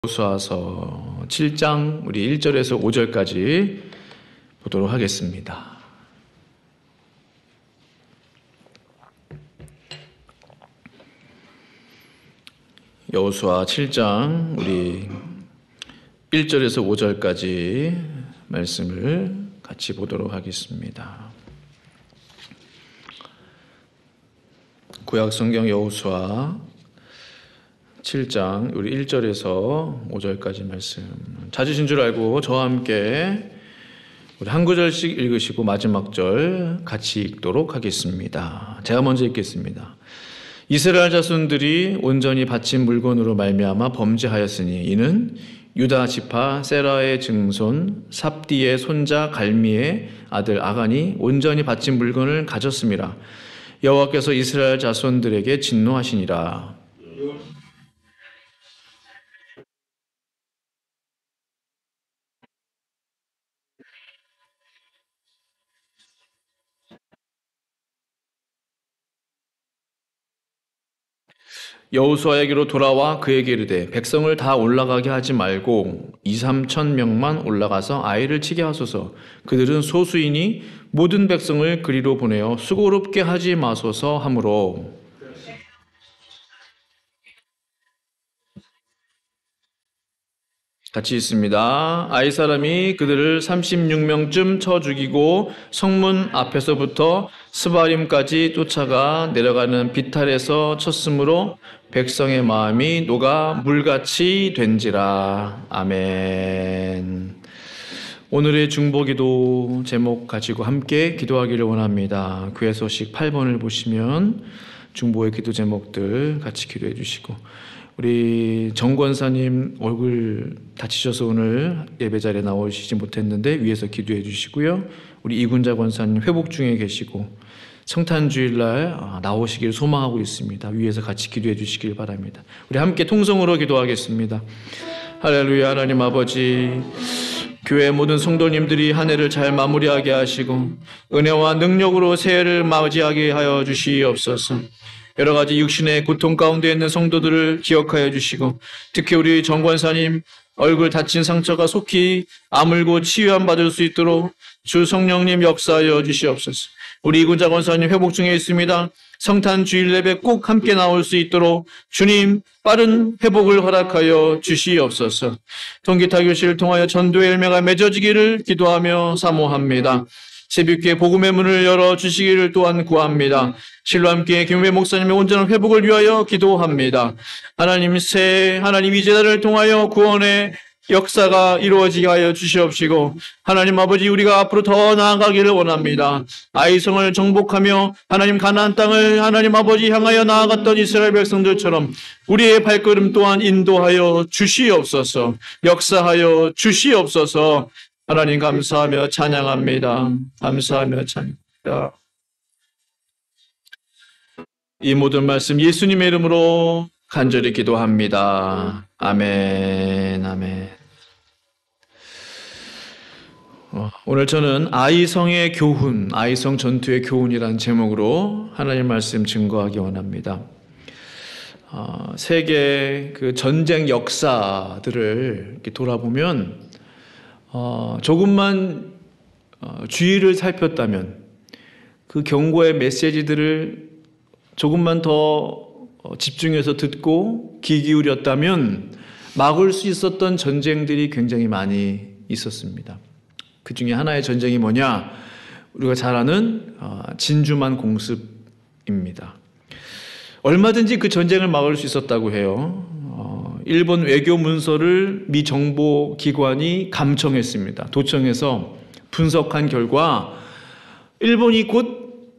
여호수아서 7장 우리 1절에서 5절까지 보도록 하겠습니다. 여호수아 7장 우리 1절에서 5절까지 말씀을 같이 보도록 하겠습니다. 구약 성경 여호수아 7장 우리 1절에서 5절까지 말씀 찾으신 줄 알고 저와 함께 우리 한 구절씩 읽으시고 마지막 절 같이 읽도록 하겠습니다. 제가 먼저 읽겠습니다. 이스라엘 자손들이 온전히 바친 물건으로 말미암아 범죄하였으니 이는 유다 지파 세라의 증손 삽디의 손자 갈미의 아들 아간이 온전히 바친 물건을 가졌음이라. 여호와께서 이스라엘 자손들에게 진노하시니라. 여호수아에게로 돌아와 그에게 이르되 백성을 다 올라가게 하지 말고 2-3천 명만 올라가서 아이를 치게 하소서. 그들은 소수이니 모든 백성을 그리로 보내어 수고롭게 하지 마소서 하므로. 같이 있습니다. 아이 사람이 그들을 36명쯤 쳐 죽이고 성문 앞에서부터 스바림까지 쫓아가 내려가는 비탈에서 쳤으므로 백성의 마음이 녹아 물같이 된지라. 아멘. 오늘의 중보기도 제목 가지고 함께 기도하기를 원합니다. 교회 소식 8번을 보시면 중보의 기도 제목들 같이 기도해 주시고, 우리 정 권사님 얼굴 다치셔서 오늘 예배 자리에 나오시지 못했는데 위에서 기도해 주시고요. 우리 이군자 권사님 회복 중에 계시고 성탄주일날 나오시길 소망하고 있습니다. 위에서 같이 기도해 주시길 바랍니다. 우리 함께 통성으로 기도하겠습니다. 할렐루야. 하나님 아버지, 교회 모든 성도님들이 한 해를 잘 마무리하게 하시고 은혜와 능력으로 새해를 맞이하게 하여 주시옵소서. 여러 가지 육신의 고통 가운데 있는 성도들을 기억하여 주시고, 특히 우리 정 권사님 얼굴 다친 상처가 속히 아물고 치유함 받을 수 있도록 주 성령님 역사하여 주시옵소서. 우리 이군자 권사님 회복 중에 있습니다. 성탄 주일 예배 꼭 함께 나올 수 있도록 주님 빠른 회복을 허락하여 주시옵소서. 통기타 교실을 통하여 전도의 열매가 맺어지기를 기도하며 사모합니다. 새벽기에 복음의 문을 열어주시기를 또한 구합니다. 실로 함께 김우배 목사님의 온전한 회복을 위하여 기도합니다. 하나님 이 제자를 통하여 구원의 역사가 이루어지게 하여 주시옵시고, 하나님 아버지, 우리가 앞으로 더 나아가기를 원합니다. 아이성을 정복하며 하나님 가나안 땅을 하나님 아버지 향하여 나아갔던 이스라엘 백성들처럼 우리의 발걸음 또한 인도하여 주시옵소서. 역사하여 주시옵소서. 하나님 감사하며 찬양합니다. 감사하며 찬양합니다. 이 모든 말씀 예수님의 이름으로 간절히 기도합니다. 아멘. 아멘. 오늘 저는 아이성의 교훈, 아이성 전투의 교훈이라는 제목으로 하나님 말씀 증거하기 원합니다. 세계 그 전쟁 역사들을 이렇게 돌아보면 조금만 주의를 살폈다면, 그 경고의 메시지들을 조금만 더 집중해서 듣고 귀 기울였다면 막을 수 있었던 전쟁들이 굉장히 많이 있었습니다. 그 중에 하나의 전쟁이 뭐냐? 우리가 잘 아는 진주만 공습입니다. 얼마든지 그 전쟁을 막을 수 있었다고 해요. 일본 외교 문서를 미 정보기관이 감청했습니다. 도청해서 분석한 결과 일본이 곧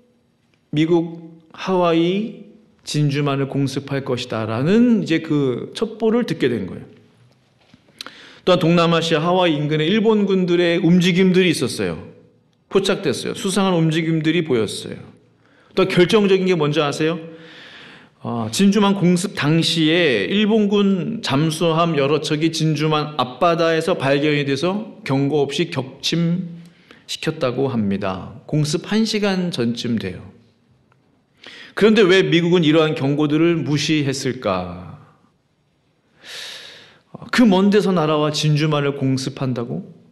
미국 하와이 진주만을 공습할 것이다라는 이제 그 첩보를 듣게 된 거예요. 또한 동남아시아 하와이 인근에 일본군들의 움직임들이 있었어요. 포착됐어요. 수상한 움직임들이 보였어요. 또 결정적인 게 뭔지 아세요? 진주만 공습 당시에 일본군 잠수함 여러 척이 진주만 앞바다에서 발견이 돼서 경고 없이 격침시켰다고 합니다. 공습 1시간 전쯤 돼요. 그런데 왜 미국은 이러한 경고들을 무시했을까? 그 먼 데서 날아와 진주만을 공습한다고?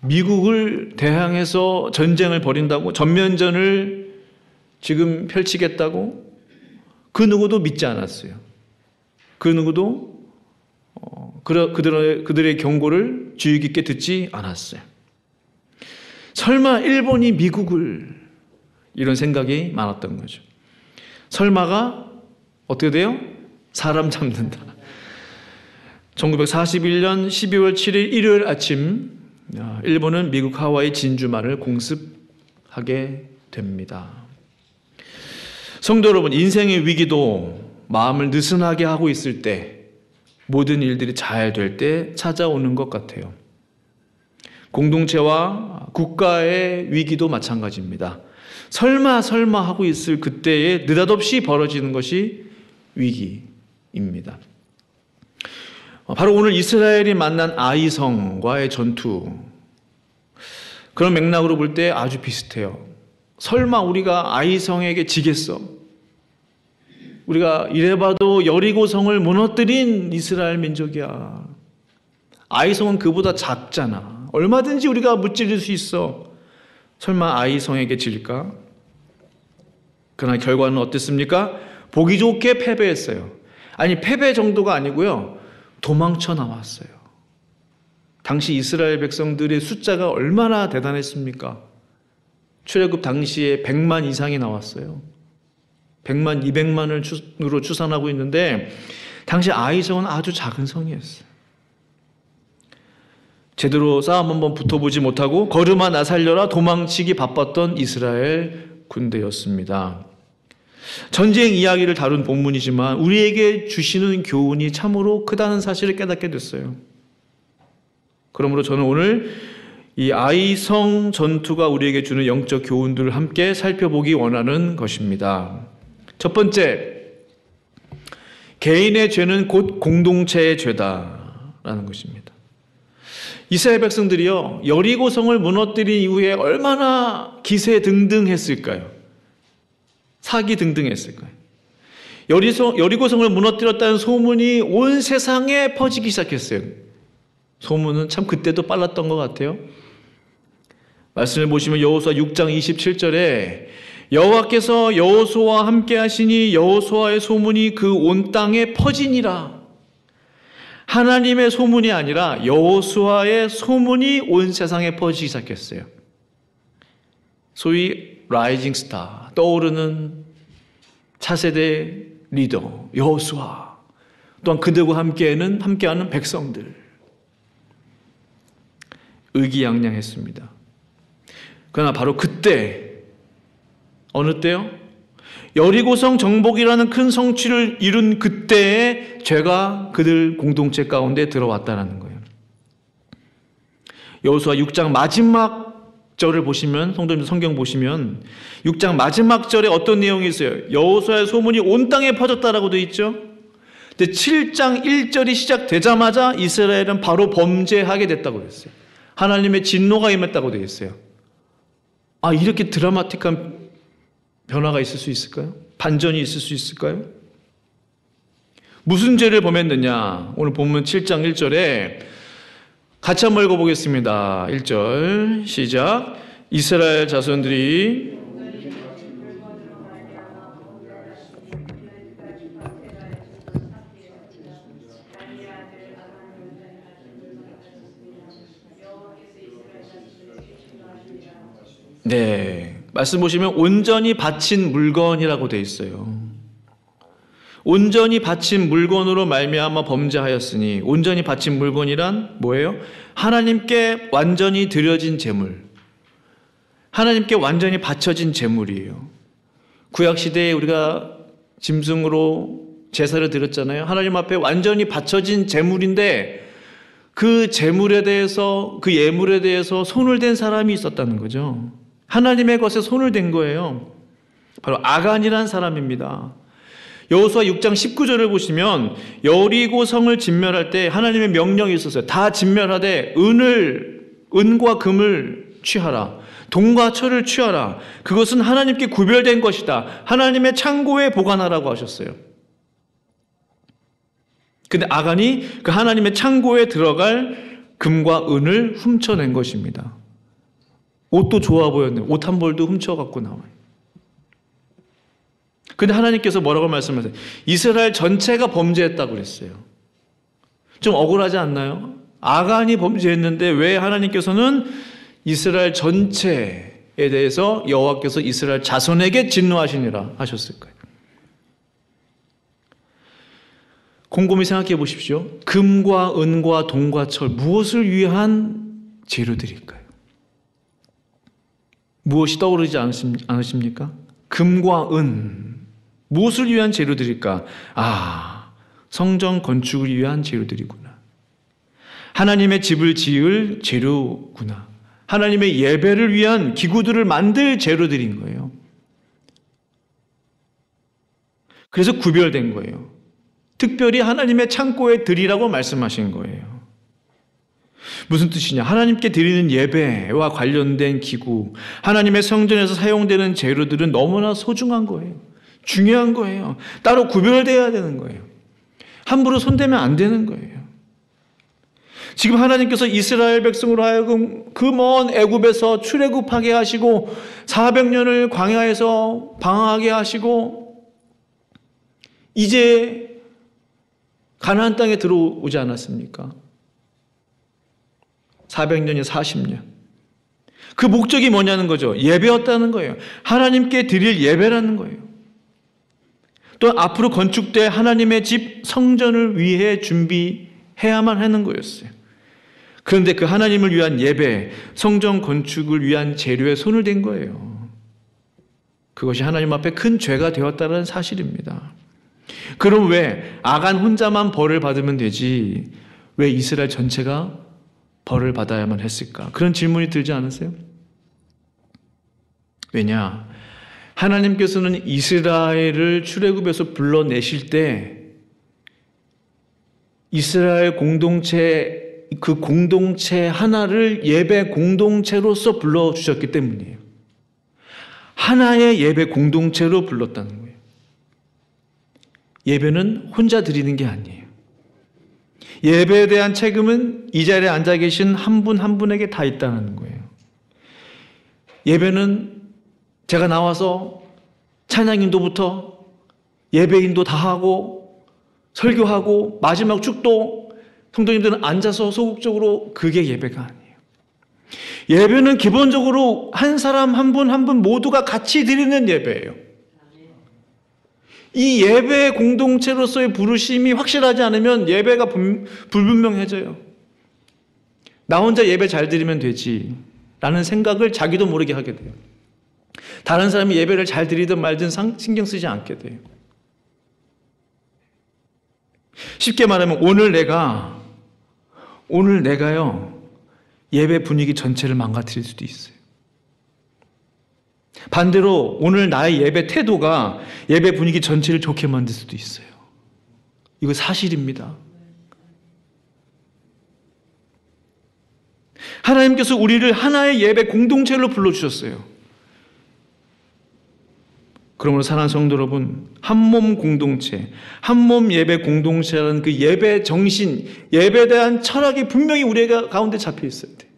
미국을 대항해서 전쟁을 벌인다고? 전면전을 지금 펼치겠다고? 그 누구도 믿지 않았어요. 그 누구도 그들의 경고를 주의 깊게 듣지 않았어요. 설마 일본이 미국을, 이런 생각이 많았던 거죠. 설마가 어떻게 돼요? 사람 잡는다. 1941년 12월 7일 일요일 아침, 일본은 미국 하와이 진주만을 공습하게 됩니다. 성도 여러분, 인생의 위기도 마음을 느슨하게 하고 있을 때, 모든 일들이 잘 될 때 찾아오는 것 같아요. 공동체와 국가의 위기도 마찬가지입니다. 설마 하고 있을 그때에 느닷없이 벌어지는 것이 위기입니다. 바로 오늘 이스라엘이 만난 아이성과의 전투, 그런 맥락으로 볼 때 아주 비슷해요. 설마 우리가 아이성에게 지겠어? 우리가 이래봐도 여리고성을 무너뜨린 이스라엘 민족이야. 아이성은 그보다 작잖아. 얼마든지 우리가 무찌를 수 있어. 설마 아이성에게 질까? 그러나 결과는 어땠습니까? 보기 좋게 패배했어요. 아니, 패배 정도가 아니고요, 도망쳐 나왔어요. 당시 이스라엘 백성들의 숫자가 얼마나 대단했습니까? 출애굽 당시에 100만 이상이 나왔어요. 100만, 200만으로 추산하고 있는데 당시 아이성은 아주 작은 성이었어요. 제대로 싸움 한번 붙어보지 못하고 걸음아 나 살려라 도망치기 바빴던 이스라엘 군대였습니다. 전쟁 이야기를 다룬 본문이지만 우리에게 주시는 교훈이 참으로 크다는 사실을 깨닫게 됐어요. 그러므로 저는 오늘 이 아이성 전투가 우리에게 주는 영적 교훈들을 함께 살펴보기 원하는 것입니다. 첫 번째, 개인의 죄는 곧 공동체의 죄다라는 것입니다. 이스라엘 백성들이요, 여리고성을 무너뜨린 이후에 얼마나 기세등등했을까요? 사기등등했을까요? 여리고성을 무너뜨렸다는 소문이 온 세상에 퍼지기 시작했어요. 소문은 참 그때도 빨랐던 것 같아요. 말씀을 보시면 여호수아 6장 27절에 여호와께서 여호수아와 함께 하시니 여호수아의 소문이 그 온 땅에 퍼지니라. 하나님의 소문이 아니라 여호수아의 소문이 온 세상에 퍼지기 시작했어요. 소위 라이징 스타, 떠오르는 차세대 리더 여호수아, 또한 그들과 함께하는 백성들, 의기양양했습니다. 그러나 바로 그때, 어느 때요? 여리고성 정복이라는 큰 성취를 이룬 그때에 죄가 그들 공동체 가운데 들어왔다는 거예요. 여호수아 6장 마지막 절을 보시면, 성도님들 성경 보시면 6장 마지막 절에 어떤 내용이 있어요? 여호수아의 소문이 온 땅에 퍼졌다라고 되어 있죠. 근데 7장 1절이 시작되자마자 이스라엘은 바로 범죄하게 됐다고 그랬어요. 하나님의 진노가 임했다고 되어 있어요. 아, 이렇게 드라마틱한 변화가 있을 수 있을까요? 반전이 있을 수 있을까요? 무슨 죄를 범했느냐? 오늘 본문 7장 1절에 같이 한번 읽어보겠습니다. 1절 시작. 이스라엘 자손들이 말씀 보시면 온전히 바친 물건이라고 되어 있어요. 온전히 바친 물건으로 말미암아 범죄하였으니, 온전히 바친 물건이란 뭐예요? 하나님께 완전히 드려진 제물, 하나님께 완전히 바쳐진 제물이에요. 구약시대에 우리가 짐승으로 제사를 드렸잖아요. 하나님 앞에 완전히 바쳐진 제물인데 그 제물에 대해서, 그 예물에 대해서 손을 댄 사람이 있었다는 거죠. 하나님의 것에 손을 댄 거예요. 바로 아간이라는 사람입니다. 여호수아 6장 19절을 보시면 여리고성을 진멸할 때 하나님의 명령이 있었어요. 다 진멸하되 은과 금을 취하라. 동과 철을 취하라. 그것은 하나님께 구별된 것이다. 하나님의 창고에 보관하라고 하셨어요. 근데 아간이 그 하나님의 창고에 들어갈 금과 은을 훔쳐낸 것입니다. 옷도 좋아 보였는데 옷 한 벌도 훔쳐갖고 나와요. 근데 하나님께서 뭐라고 말씀하세요? 이스라엘 전체가 범죄했다고 그랬어요. 좀 억울하지 않나요? 아간이 범죄했는데 왜 하나님께서는 이스라엘 전체에 대해서 여호와께서 이스라엘 자손에게 진노하시니라 하셨을까요? 곰곰이 생각해 보십시오. 금과 은과 동과 철, 무엇을 위한 재료들일까요? 무엇이 떠오르지 않으십니까? 금과 은, 무엇을 위한 재료들일까? 성전 건축을 위한 재료들이구나. 하나님의 집을 지을 재료구나. 하나님의 예배를 위한 기구들을 만들 재료들인 거예요. 그래서 구별된 거예요. 특별히 하나님의 창고에 드리라고 말씀하신 거예요. 무슨 뜻이냐? 하나님께 드리는 예배와 관련된 기구, 하나님의 성전에서 사용되는 재료들은 너무나 소중한 거예요. 중요한 거예요. 따로 구별되어야 되는 거예요. 함부로 손대면 안 되는 거예요. 지금 하나님께서 이스라엘 백성으로 하여금 그 먼 애굽에서 출애굽하게 하시고 400년을 광야에서 방황하게 하시고 이제 가나안 땅에 들어오지 않았습니까? 400년이 40년. 그 목적이 뭐냐는 거죠. 예배였다는 거예요. 하나님께 드릴 예배라는 거예요. 또 앞으로 건축될 하나님의 집 성전을 위해 준비해야만 하는 거였어요. 그런데 그 하나님을 위한 예배, 성전 건축을 위한 재료에 손을 댄 거예요. 그것이 하나님 앞에 큰 죄가 되었다는 사실입니다. 그럼 왜 아간 혼자만 벌을 받으면 되지 왜 이스라엘 전체가 벌을 받아야만 했을까? 그런 질문이 들지 않으세요? 왜냐? 하나님께서는 이스라엘을 출애굽에서 불러내실 때 이스라엘 공동체, 그 공동체 하나를 예배 공동체로서 불러주셨기 때문이에요. 하나의 예배 공동체로 불렀다는 거예요. 예배는 혼자 드리는 게 아니에요. 예배에 대한 책임은 이 자리에 앉아 계신 한 분 한 분에게 다 있다는 거예요. 예배는 제가 나와서 찬양인도부터 예배인도 다 하고 설교하고 마지막 축도 성도님들은 앉아서 소극적으로 그게 예배가 아니에요. 예배는 기본적으로 한 사람 한 분 한 분 모두가 같이 드리는 예배예요. 이 예배 공동체로서의 부르심이 확실하지 않으면 예배가 불분명해져요. 나 혼자 예배 잘 드리면 되지 라는 생각을 자기도 모르게 하게 돼요. 다른 사람이 예배를 잘 드리든 말든 신경 쓰지 않게 돼요. 쉽게 말하면 오늘 내가요 예배 분위기 전체를 망가뜨릴 수도 있어요. 반대로 오늘 나의 예배 태도가 예배 분위기 전체를 좋게 만들 수도 있어요. 이거 사실입니다. 하나님께서 우리를 하나의 예배 공동체로 불러주셨어요. 그러므로 사랑하는 성도 여러분, 한몸 공동체, 한몸 예배 공동체라는 그 예배 정신, 예배에 대한 철학이 분명히 우리 가운데 잡혀 있어야 돼요.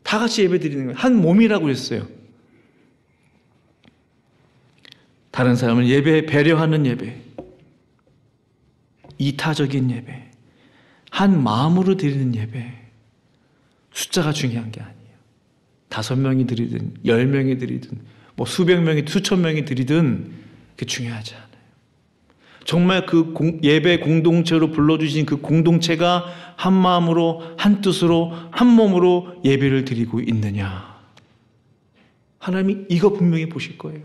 다 같이 예배 드리는 거예요. 한 몸이라고 했어요. 다른 사람을 배려하는 예배, 이타적인 예배, 한 마음으로 드리는 예배, 숫자가 중요한 게 아니에요. 5명이 드리든 10명이 드리든 뭐 수백 명이 수천 명이 드리든 그게 중요하지 않아요. 정말 그 예배 공동체로 불러주신 그 공동체가 한 마음으로 한 뜻으로 한 몸으로 예배를 드리고 있느냐. 하나님이 이거 분명히 보실 거예요.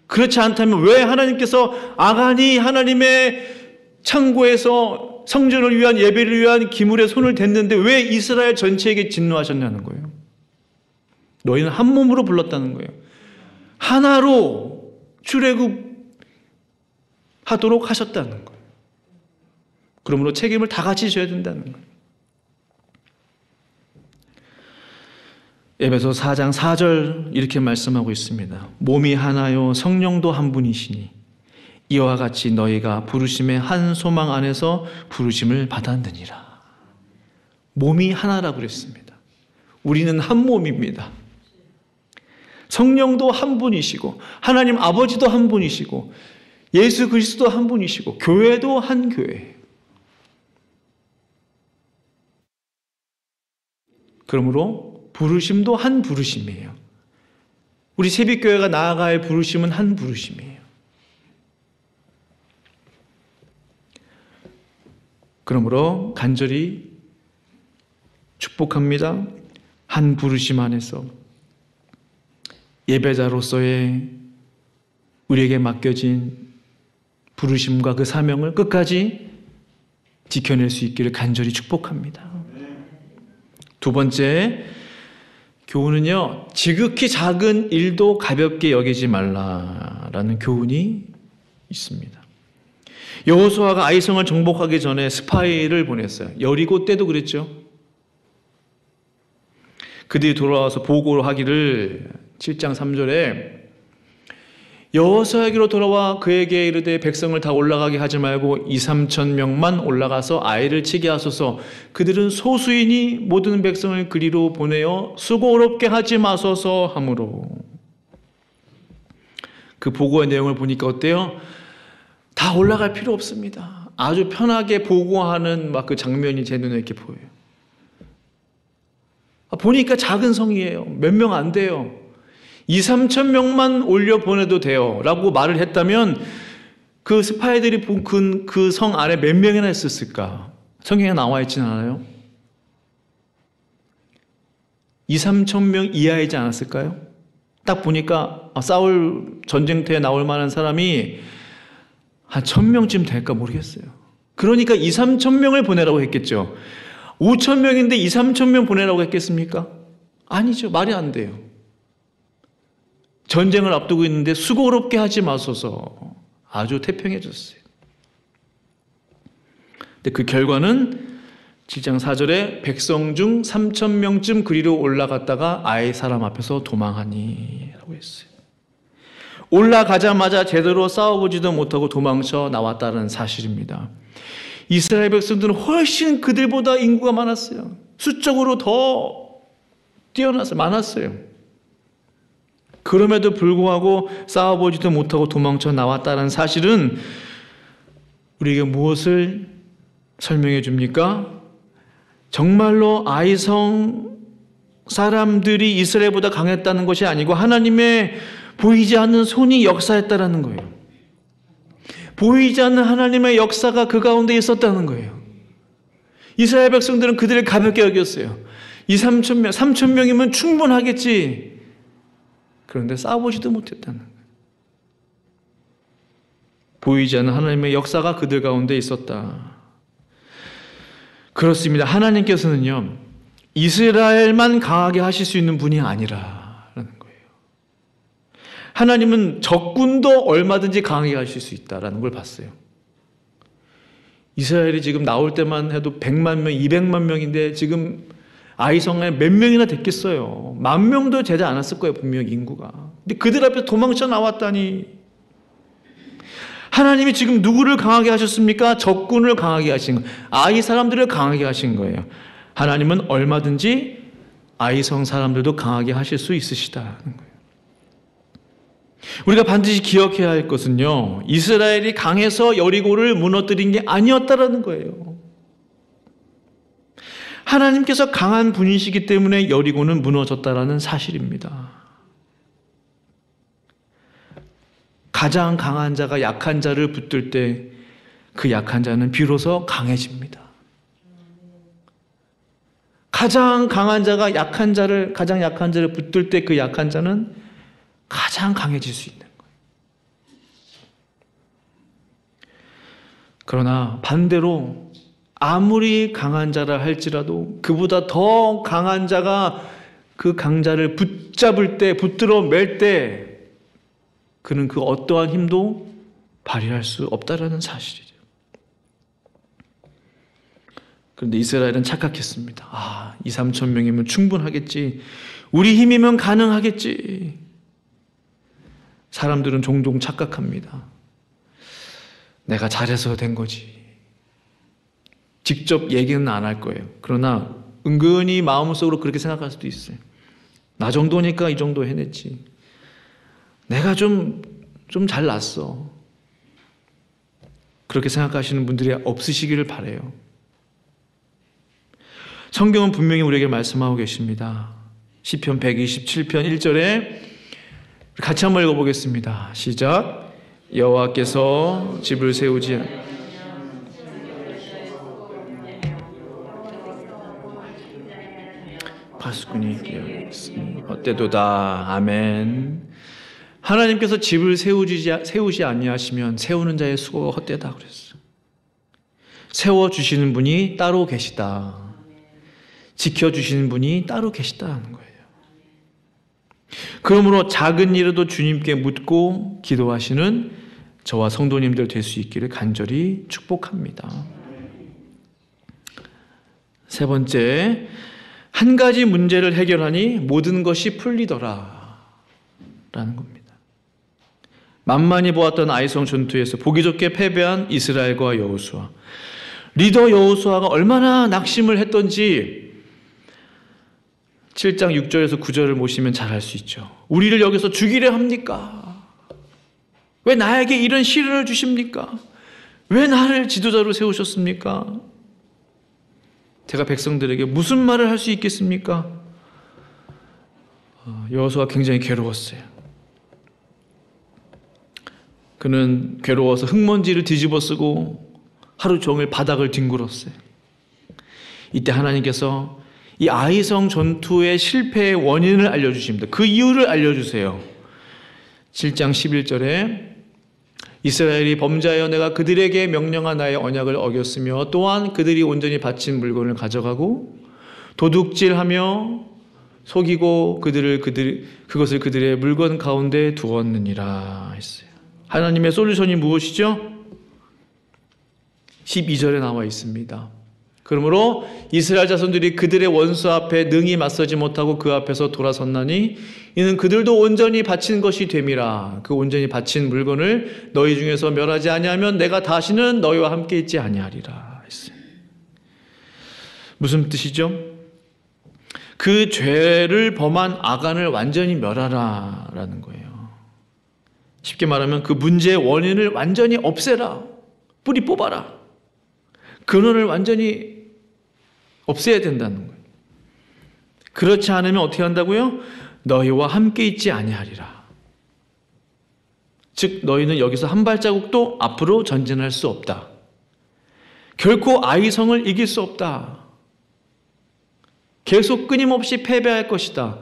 그렇지 않다면 왜 하나님께서 아간이 하나님의 창고에서 성전을 위한 예배를 위한 기물에 손을 댔는데 왜 이스라엘 전체에게 진노하셨냐는 거예요. 너희는 한 몸으로 불렀다는 거예요. 하나로 출애굽 하도록 하셨다는 거예요. 그러므로 책임을 다 같이 져야 된다는 거예요. 에베소 4장 4절 이렇게 말씀하고 있습니다. 몸이 하나요 성령도 한 분이시니 이와 같이 너희가 부르심의 한 소망 안에서 부르심을 받았느니라. 몸이 하나라고 그랬습니다. 우리는 한 몸입니다. 성령도 한 분이시고 하나님 아버지도 한 분이시고 예수 그리스도 한 분이시고 교회도 한 교회. 그러므로 부르심도 한 부르심이에요. 우리 새벽교회가 나아갈 부르심은 한 부르심이에요. 그러므로 간절히 축복합니다. 한 부르심 안에서 예배자로서의 우리에게 맡겨진 부르심과 그 사명을 끝까지 지켜낼 수 있기를 간절히 축복합니다. 두 번째 교훈은요, 지극히 작은 일도 가볍게 여기지 말라라는 교훈이 있습니다. 여호수아가 아이성을 정복하기 전에 스파이를 보냈어요. 여리고 때도 그랬죠. 그들이 돌아와서 보고를 하기를 7장 3절에 여호수아에게로 돌아와 그에게 이르되 백성을 다 올라가게 하지 말고 2-3천 명만 올라가서 아이를 치게 하소서. 그들은 소수이니 모든 백성을 그리로 보내어 수고롭게 하지 마소서 하므로. 그 보고의 내용을 보니까 어때요? 다 올라갈 필요 없습니다. 아주 편하게 보고하는 막 그 장면이 제 눈에 이렇게 보여요. 보니까 작은 성이에요. 몇 명 안 돼요. 2-3천 명만 올려 보내도 돼요 라고 말을 했다면 그 스파이들이 본 그 성 안에 몇 명이나 있었을까? 성경에 나와 있지는 않아요. 2-3천 명 이하이지 않았을까요? 딱 보니까 싸울 전쟁터에 나올 만한 사람이 한 1,000명쯤 될까 모르겠어요. 그러니까 2-3천 명을 보내라고 했겠죠. 5천 명인데 2-3천 명 보내라고 했겠습니까? 아니죠. 말이 안 돼요. 전쟁을 앞두고 있는데 수고롭게 하지 마소서. 아주 태평해졌어요. 근데 그 결과는 7장 4절에 백성 중 3천 명쯤 그리로 올라갔다가 아이 사람 앞에서 도망하니 라고 했어요. 올라가자마자 제대로 싸워보지도 못하고 도망쳐 나왔다는 사실입니다. 이스라엘 백성들은 훨씬 그들보다 인구가 많았어요. 수적으로 더 뛰어나서 많았어요. 그럼에도 불구하고 싸워보지도 못하고 도망쳐 나왔다는 사실은 우리에게 무엇을 설명해 줍니까? 정말로 아이성 사람들이 이스라엘보다 강했다는 것이 아니고 하나님의 보이지 않는 손이 역사했다라는 거예요. 보이지 않는 하나님의 역사가 그 가운데 있었다는 거예요. 이스라엘 백성들은 그들을 가볍게 여겼어요. 2-3천 명, 3천 명이면 충분하겠지. 그런데 싸워보지도 못했다는 거예요. 보이지 않는 하나님의 역사가 그들 가운데 있었다. 그렇습니다. 하나님께서는요, 이스라엘만 강하게 하실 수 있는 분이 아니라라는 거예요. 하나님은 적군도 얼마든지 강하게 하실 수 있다라는 걸 봤어요. 이스라엘이 지금 나올 때만 해도 100만 명, 200만 명인데 지금 아이성에 몇 명이나 됐겠어요. 10,000명도 되지 않았을 거예요, 분명 인구가. 근데 그들 앞에 도망쳐 나왔다니. 하나님이 지금 누구를 강하게 하셨습니까? 적군을 강하게 하신 거예요. 아이 사람들을 강하게 하신 거예요. 하나님은 얼마든지 아이성 사람들도 강하게 하실 수 있으시다는 거예요. 우리가 반드시 기억해야 할 것은요, 이스라엘이 강해서 여리고를 무너뜨린 게 아니었다라는 거예요. 하나님께서 강한 분이시기 때문에 여리고는 무너졌다라는 사실입니다. 가장 강한 자가 약한 자를 붙들 때 그 약한 자는 비로소 강해집니다. 가장 강한 자가 가장 약한 자를 붙들 때 그 약한 자는 가장 강해질 수 있는 거예요. 그러나 반대로 아무리 강한 자라 할지라도 그보다 더 강한 자가 그 강자를 붙잡을 때, 붙들어 맬 때 그는 그 어떠한 힘도 발휘할 수 없다라는 사실이죠. 그런데 이스라엘은 착각했습니다. 2-3천 명이면 충분하겠지. 우리 힘이면 가능하겠지. 사람들은 종종 착각합니다. 내가 잘해서 된 거지. 직접 얘기는 안 할 거예요. 그러나 은근히 마음속으로 그렇게 생각할 수도 있어요. 나 정도니까 이 정도 해냈지. 내가 좀 잘났어. 그렇게 생각하시는 분들이 없으시기를 바라요. 성경은 분명히 우리에게 말씀하고 계십니다. 시편 127편 1절에 같이 한번 읽어보겠습니다. 시작. 여호와께서 집을 세우지 파수꾼이 깨어있으니 헛되도다. 아멘. 하나님께서 집을 세우지 아니하시면 세우는 자의 수고가 헛되다 그랬어요. 세워주시는 분이 따로 계시다. 지켜주시는 분이 따로 계시다는 거예요. 그러므로 작은 일에도 주님께 묻고 기도하시는 저와 성도님들 될 수 있기를 간절히 축복합니다. 세 번째, 한 가지 문제를 해결하니 모든 것이 풀리더라 라는 겁니다. 만만히 보았던 아이성 전투에서 보기 좋게 패배한 이스라엘과 여호수아, 리더 여호수아가 얼마나 낙심을 했던지 7장 6절에서 9절을 보시면 잘 알 수 있죠. 우리를 여기서 죽이려 합니까? 왜 나에게 이런 시련을 주십니까? 왜 나를 지도자로 세우셨습니까? 제가 백성들에게 무슨 말을 할 수 있겠습니까? 여호수아가 굉장히 괴로웠어요. 그는 괴로워서 흙먼지를 뒤집어 쓰고 하루 종일 바닥을 뒹굴었어요. 이때 하나님께서 이 아이성 전투의 실패의 원인을 알려주십니다. 그 이유를 알려주세요. 7장 11절에 이스라엘이 범죄하여 내가 그들에게 명령한 나의 언약을 어겼으며 또한 그들이 온전히 바친 물건을 가져가고 도둑질하며 속이고 그것을 그들의 물건 가운데 두었느니라 했어요. 하나님의 솔루션이 무엇이죠? 12절에 나와 있습니다. 그러므로 이스라엘 자손들이 그들의 원수 앞에 능히 맞서지 못하고 그 앞에서 돌아섰나니 이는 그들도 온전히 바친 것이 됨이라. 그 온전히 바친 물건을 너희 중에서 멸하지 아니하면 내가 다시는 너희와 함께 있지 아니하리라 했어요. 무슨 뜻이죠? 그 죄를 범한 아간을 완전히 멸하라 라는 거예요. 쉽게 말하면 그 문제의 원인을 완전히 없애라. 뿌리 뽑아라. 근원을 완전히 없애야 된다는 거예요. 그렇지 않으면 어떻게 한다고요? 너희와 함께 있지 아니하리라. 즉 너희는 여기서 한 발자국도 앞으로 전진할 수 없다. 결코 아이성을 이길 수 없다. 계속 끊임없이 패배할 것이다.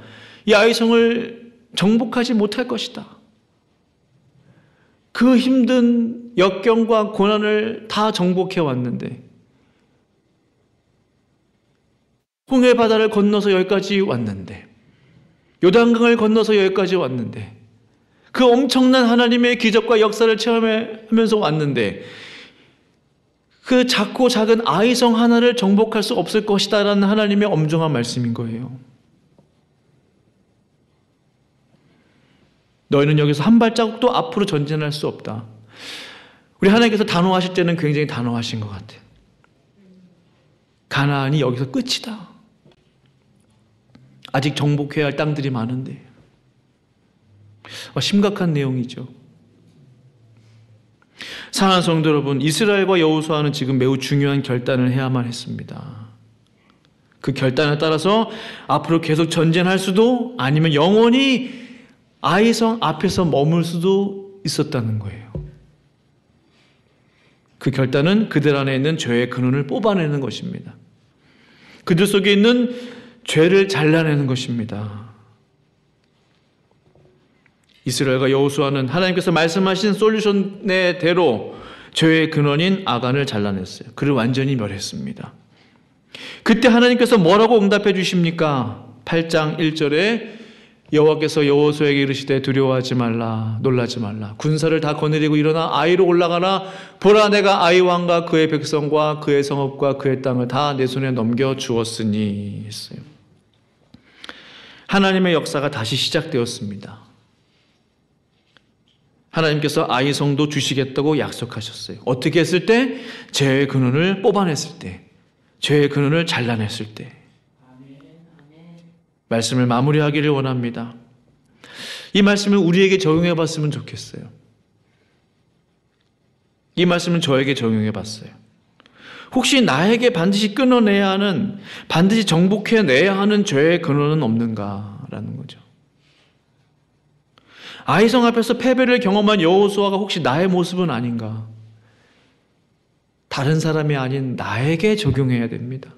이 아이성을 정복하지 못할 것이다. 그 힘든 역경과 고난을 다 정복해 왔는데 홍해 바다를 건너서 여기까지 왔는데 요단강을 건너서 여기까지 왔는데 그 엄청난 하나님의 기적과 역사를 체험하면서 왔는데 그 작고 작은 아이성 하나를 정복할 수 없을 것이다 라는 하나님의 엄중한 말씀인 거예요. 너희는 여기서 한 발자국도 앞으로 전진할 수 없다. 우리 하나님께서 단호하실 때는 굉장히 단호하신 것 같아요. 가나안이 여기서 끝이다. 아직 정복해야 할 땅들이 많은데. 심각한 내용이죠. 사랑하는 성도 여러분, 이스라엘과 여호수아는 지금 매우 중요한 결단을 해야만 했습니다. 그 결단에 따라서 앞으로 계속 전진할 수도 아니면 영원히 아이성 앞에서 머물 수도 있었다는 거예요. 그 결단은 그들 안에 있는 죄의 근원을 뽑아내는 것입니다. 그들 속에 있는 죄를 잘라내는 것입니다. 이스라엘과 여호수아는 하나님께서 말씀하신 솔루션의 대로 죄의 근원인 아간을 잘라냈어요. 그를 완전히 멸했습니다. 그때 하나님께서 뭐라고 응답해 주십니까? 8장 1절에 여호와께서 여호수아에게 이르시되 두려워하지 말라, 놀라지 말라. 군사를 다 거느리고 일어나 아이로 올라가라. 보라, 내가 아이 왕과 그의 백성과 그의 성읍과 그의 땅을 다 내 손에 넘겨 주었으니 했어요. 하나님의 역사가 다시 시작되었습니다. 하나님께서 아이성도 주시겠다고 약속하셨어요. 어떻게 했을 때? 죄의 근원을 뽑아냈을 때, 죄의 근원을 잘라냈을 때. 말씀을 마무리하기를 원합니다. 이 말씀을 우리에게 적용해 봤으면 좋겠어요. 이 말씀은 저에게 적용해 봤어요. 혹시 나에게 반드시 끊어내야 하는, 반드시 정복해내야 하는 죄의 근원은 없는가라는 거죠. 아이성 앞에서 패배를 경험한 여호수아가 혹시 나의 모습은 아닌가? 다른 사람이 아닌 나에게 적용해야 됩니다.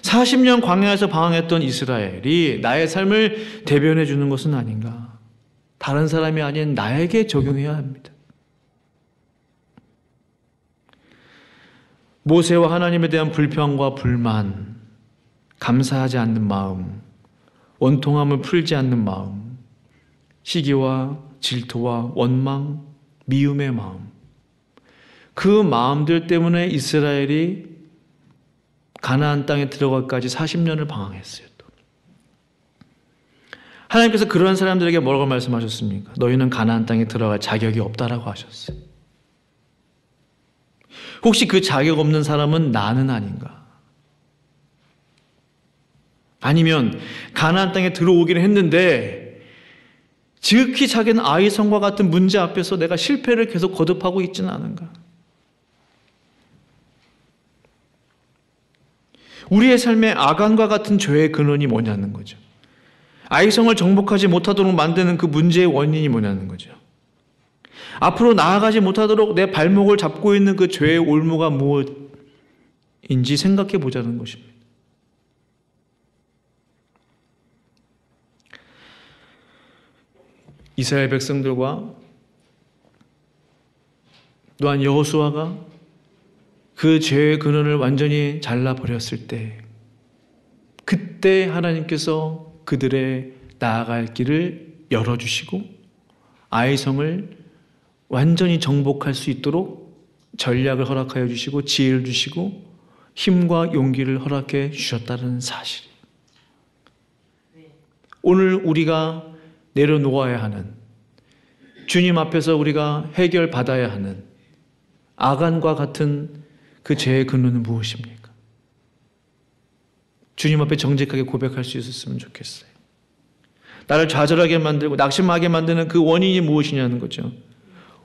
40년 광야에서 방황했던 이스라엘이 나의 삶을 대변해 주는 것은 아닌가? 다른 사람이 아닌 나에게 적용해야 합니다. 모세와 하나님에 대한 불평과 불만, 감사하지 않는 마음, 원통함을 풀지 않는 마음, 시기와 질투와 원망, 미움의 마음, 그 마음들 때문에 이스라엘이 가나안 땅에 들어가기까지 40년을 방황했어요. 또. 하나님께서 그러한 사람들에게 뭐라고 말씀하셨습니까? 너희는 가나안 땅에 들어갈 자격이 없다라고 하셨어요. 혹시 그 자격 없는 사람은 나는 아닌가? 아니면 가나안 땅에 들어오기는 했는데 지극히 작은 아이성과 같은 문제 앞에서 내가 실패를 계속 거듭하고 있지는 않은가? 우리의 삶에 아간과 같은 죄의 근원이 뭐냐는 거죠. 아이성을 정복하지 못하도록 만드는 그 문제의 원인이 뭐냐는 거죠. 앞으로 나아가지 못하도록 내 발목을 잡고 있는 그 죄의 올무가 무엇인지 생각해 보자는 것입니다. 이스라엘 백성들과 또한 여호수아가 그 죄의 근원을 완전히 잘라버렸을 때, 그때 하나님께서 그들의 나아갈 길을 열어주시고 아이성을 완전히 정복할 수 있도록 전략을 허락하여 주시고 지혜를 주시고 힘과 용기를 허락해 주셨다는 사실. 오늘 우리가 내려놓아야 하는, 주님 앞에서 우리가 해결받아야 하는 아간과 같은 그 죄의 근원은 무엇입니까? 주님 앞에 정직하게 고백할 수 있었으면 좋겠어요. 나를 좌절하게 만들고 낙심하게 만드는 그 원인이 무엇이냐는 거죠.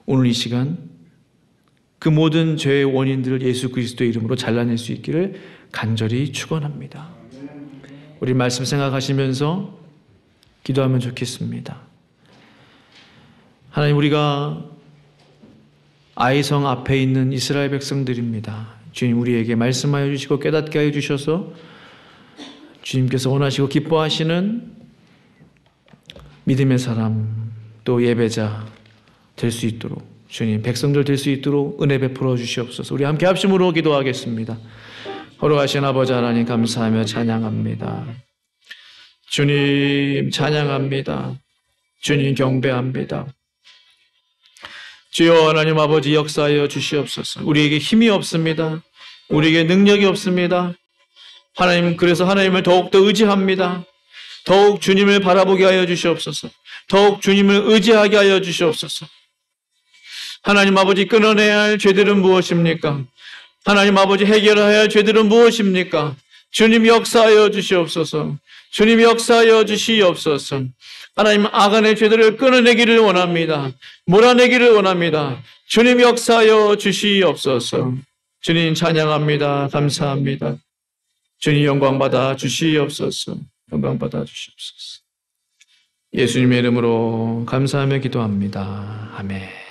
오늘 이 시간 그 모든 죄의 원인들을 예수 그리스도의 이름으로 잘라낼 수 있기를 간절히 축원합니다. 우리 말씀 생각하시면서 기도하면 좋겠습니다. 하나님, 우리가 아이성 앞에 있는 이스라엘 백성들입니다. 주님, 우리에게 말씀하여 주시고 깨닫게 하여 주셔서 주님께서 원하시고 기뻐하시는 믿음의 사람, 또 예배자 될 수 있도록, 주님 백성들 될 수 있도록 은혜 베풀어 주시옵소서. 우리 함께 합심으로 기도하겠습니다. 거룩하신 아버지 하나님, 감사하며 찬양합니다. 주님 찬양합니다. 주님 경배합니다. 주여 하나님 아버지, 역사하여 주시옵소서. 우리에게 힘이 없습니다. 우리에게 능력이 없습니다. 하나님, 그래서 하나님을 더욱더 의지합니다. 더욱 주님을 바라보게 하여 주시옵소서. 더욱 주님을 의지하게 하여 주시옵소서. 하나님 아버지, 끊어내야 할 죄들은 무엇입니까? 하나님 아버지, 해결해야 할 죄들은 무엇입니까? 주님 역사하여 주시옵소서. 주님 역사하여 주시옵소서. 하나님, 아간의 죄들을 끊어내기를 원합니다. 몰아내기를 원합니다. 주님 역사하여 주시옵소서. 주님 찬양합니다. 감사합니다. 주님 영광받아 주시옵소서. 영광받아 주시옵소서. 예수님의 이름으로 감사하며 기도합니다. 아멘.